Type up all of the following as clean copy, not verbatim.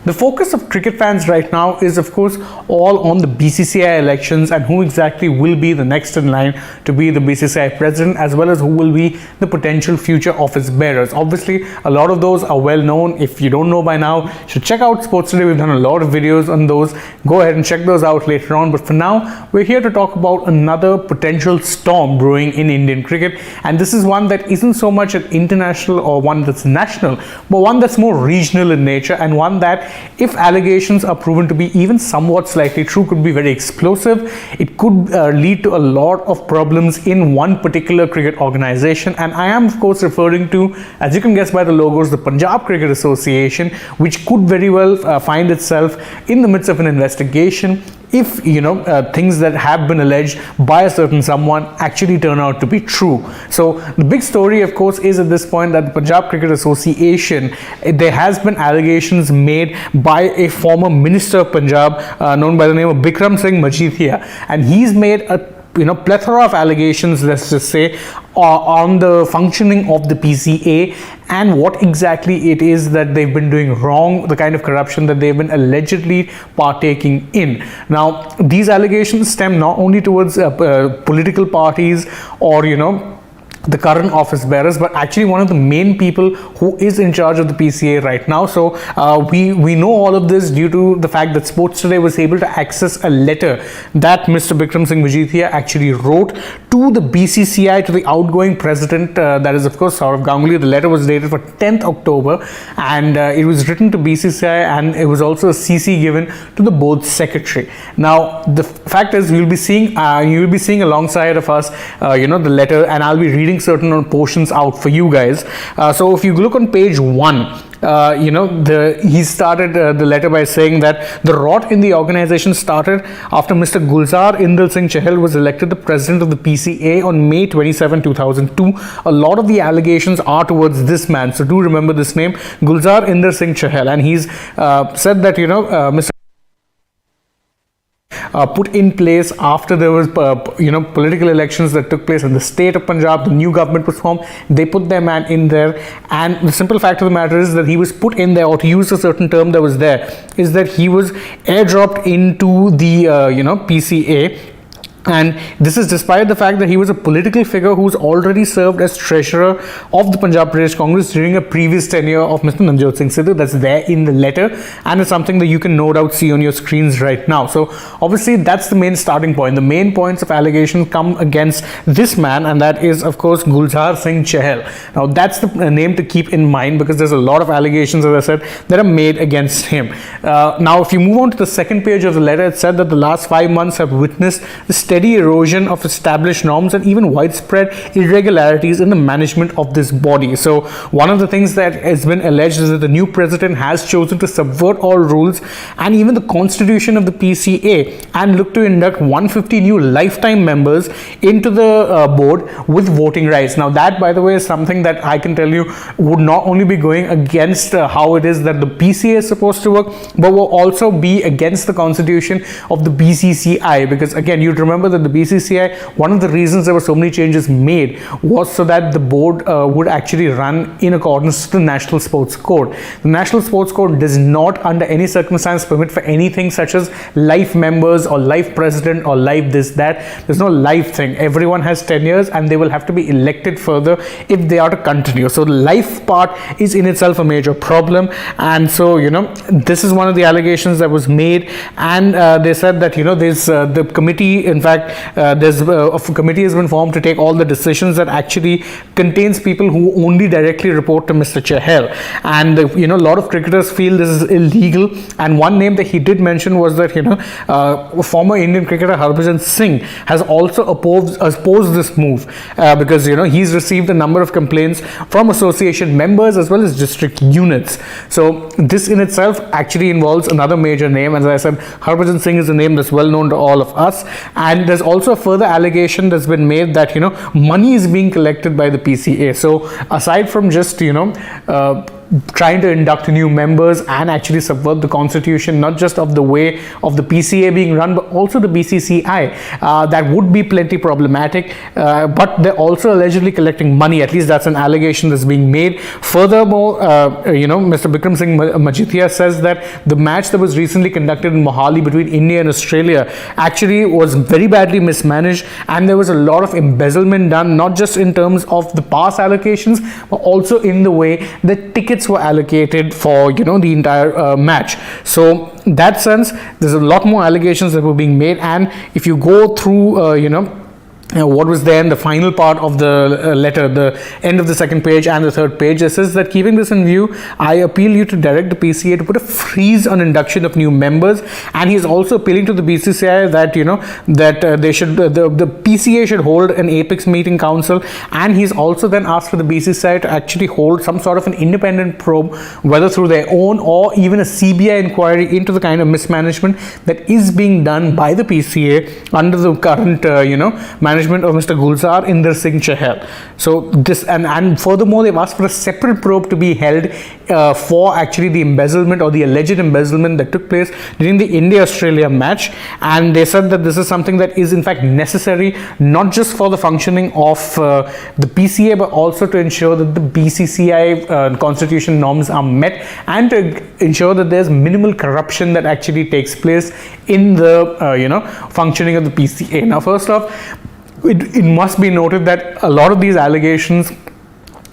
The focus of cricket fans right now is, of course, all on the BCCI elections and who exactly will be the next in line to be the BCCI president, as well as who will be the potential future office bearers. Obviously, a lot of those are well known. If you don't know by now, you should check out Sports Today. We've done a lot of videos on those. Go ahead and check those out later on. But for now, we're here to talk about another potential storm brewing in Indian cricket. And this is one that isn't so much an international or one that's national, but one that's more regional in nature, and one that, if allegations are proven to be even somewhat slightly true, could be very explosive. It could lead to a lot of problems in one particular cricket organization, and I am of course referring to, as you can guess by the logos, the Punjab Cricket Association, which could very well find itself in the midst of an investigation if things that have been alleged by a certain someone actually turn out to be true. So the big story, of course, is at this point that the Punjab Cricket Association, there has been allegations made by a former minister of Punjab known by the name of Bikram Singh Majithia, and he's made a plethora of allegations, let's just say, on the functioning of the PCA and what exactly it is that they've been doing wrong, the kind of corruption that they've been allegedly partaking in. Now, these allegations stem not only towards political parties or the current office bearers, but actually one of the main people who is in charge of the PCA right now. So we know all of this due to the fact that Sports Today was able to access a letter that Mr. Bikram Singh Majithia actually wrote to the BCCI, to the outgoing president, that is of course Sourav Ganguly. The letter was dated for 10th October, and it was written to BCCI, and it was also a CC given to the board secretary. Now the fact is, you will be seeing alongside of us the letter, and I'll be reading certain portions out for you guys. So if you look on page 1, he started the letter by saying that the rot in the organization started after Mr. Gulzar Indal Singh Chahal was elected the president of the PCA on May 27, 2002. A lot of the allegations are towards this man, so do remember this name, Gulzar Indal Singh Chahal, and he's said that Mr. Put in place after there was political elections that took place in the state of Punjab. The new government was formed. They put their man in there, and the simple fact of the matter is that he was put in there, or to use a certain term that was there, is that he was airdropped into the PCA. And this is despite the fact that he was a political figure who's already served as treasurer of the Punjab Pradesh Congress during a previous tenure of Mr. Navjot Singh Sidhu. That's there in the letter, and it's something that you can no doubt see on your screens right now. So obviously that's the main starting point. The main points of allegation come against this man, and that is of course Gulzar Singh Chahal. Now that's the name to keep in mind, because there's a lot of allegations, as I said, that are made against him. Now if you move on to the second page of the letter, it said that the last 5 months have witnessed the steady erosion of established norms and even widespread irregularities in the management of this body. So one of the things that has been alleged is that the new president has chosen to subvert all rules and even the constitution of the PCA and look to induct 150 new lifetime members into the board with voting rights. Now that, by the way, is something that I can tell you would not only be going against how it is that the PCA is supposed to work, but will also be against the constitution of the BCCI, because again, you'd remember that the BCCI, one of the reasons there were so many changes made was so that the board would actually run in accordance to the National Sports Code. The National Sports Code does not under any circumstance permit for anything such as life members or life president or life this, that. There's no life thing. Everyone has tenures and they will have to be elected further if they are to continue. So the life part is in itself a major problem, and so this is one of the allegations that was made, and they said that there's the committee, in fact, there's a committee has been formed to take all the decisions that actually contains people who only directly report to Mr. Chahal. And a lot of cricketers feel this is illegal, and one name that he did mention was that former Indian cricketer Harbhajan Singh has also opposed this move because he's received a number of complaints from association members as well as district units. So this in itself actually involves another major name. As I said, Harbhajan Singh is a name that's well known to all of us, and there's also a further allegation that's been made that money is being collected by the PCA. So aside from just trying to induct new members and actually subvert the constitution, not just of the way of the PCA being run, but also the BCCI. That would be plenty problematic, but they're also allegedly collecting money. At least that's an allegation that's being made. Furthermore, Mr. Bikram Singh Majithia says that the match that was recently conducted in Mohali between India and Australia actually was very badly mismanaged, and there was a lot of embezzlement done, not just in terms of the pass allocations, but also in the way that tickets were allocated for the entire match. So in that sense, there's a lot more allegations that were being made, and if you go through what was there in the final part of the letter, the end of the second page and the third page, it says that keeping this in view, I appeal you to direct the PCA to put a freeze on induction of new members, and he's also appealing to the BCCI that that they should the PCA should hold an apex meeting council, and he's also then asked for the BCCI to actually hold some sort of an independent probe, whether through their own or even a CBI inquiry into the kind of mismanagement that is being done by the PCA under the current management of Mr. Gulzar Inder Singh Chahal. So this and furthermore, they've asked for a separate probe to be held for actually the embezzlement or the alleged embezzlement that took place during the India-Australia match, and they said that this is something that is in fact necessary, not just for the functioning of the PCA, but also to ensure that the BCCI constitution norms are met, and to ensure that there's minimal corruption that actually takes place in the functioning of the PCA. Now, first off, it must be noted that a lot of these allegations,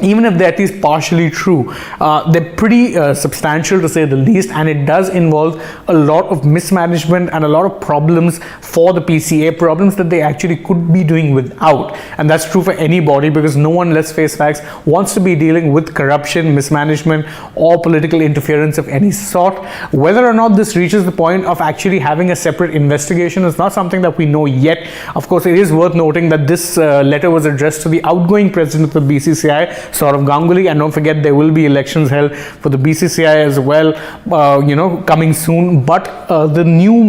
even if they're at least partially true, they're pretty substantial to say the least, and it does involve a lot of mismanagement and a lot of problems for the PCA, problems that they actually could be doing without. And that's true for anybody, because no one, let's face facts, wants to be dealing with corruption, mismanagement, or political interference of any sort. Whether or not this reaches the point of actually having a separate investigation is not something that we know yet. Of course, it is worth noting that this letter was addressed to the outgoing president of the BCCI, Saurav Ganguly, and don't forget there will be elections held for the BCCI as well, coming soon. But the new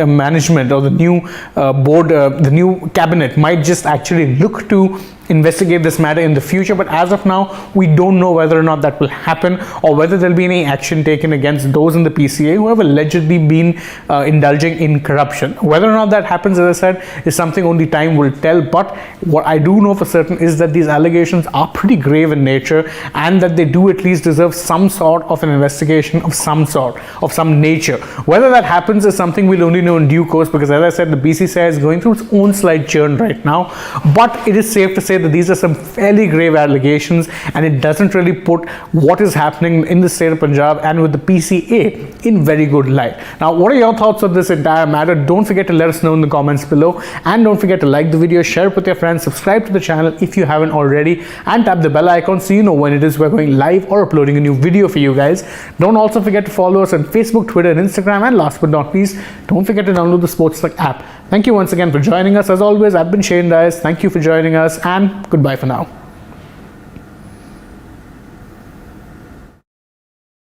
management or the new board, the new cabinet might just actually look to investigate this matter in the future, but as of now we don't know whether or not that will happen, or whether there'll be any action taken against those in the PCA who have allegedly been indulging in corruption. Whether or not that happens, as I said, is something only time will tell. But what I do know for certain is that these allegations are pretty grave in nature, and that they do at least deserve some sort of an investigation of some sort, of some nature. Whether that happens is something we'll only know in due course, because as I said, the BCCI is going through its own slight churn right now. But it is safe to say that these are some fairly grave allegations, and it doesn't really put what is happening in the state of Punjab and with the PCA in very good light. Now, what are your thoughts on this entire matter? Don't forget to let us know in the comments below, and don't forget to like the video, share it with your friends, subscribe to the channel if you haven't already, and tap the bell icon so you know when it is we're going live or uploading a new video for you guys. Don't also forget to follow us on Facebook, Twitter, and Instagram, and last but not least, don't forget to download the AajTak app. Thank you once again for joining us. As always, I've been Shane Dias. Thank you for joining us, and goodbye for now.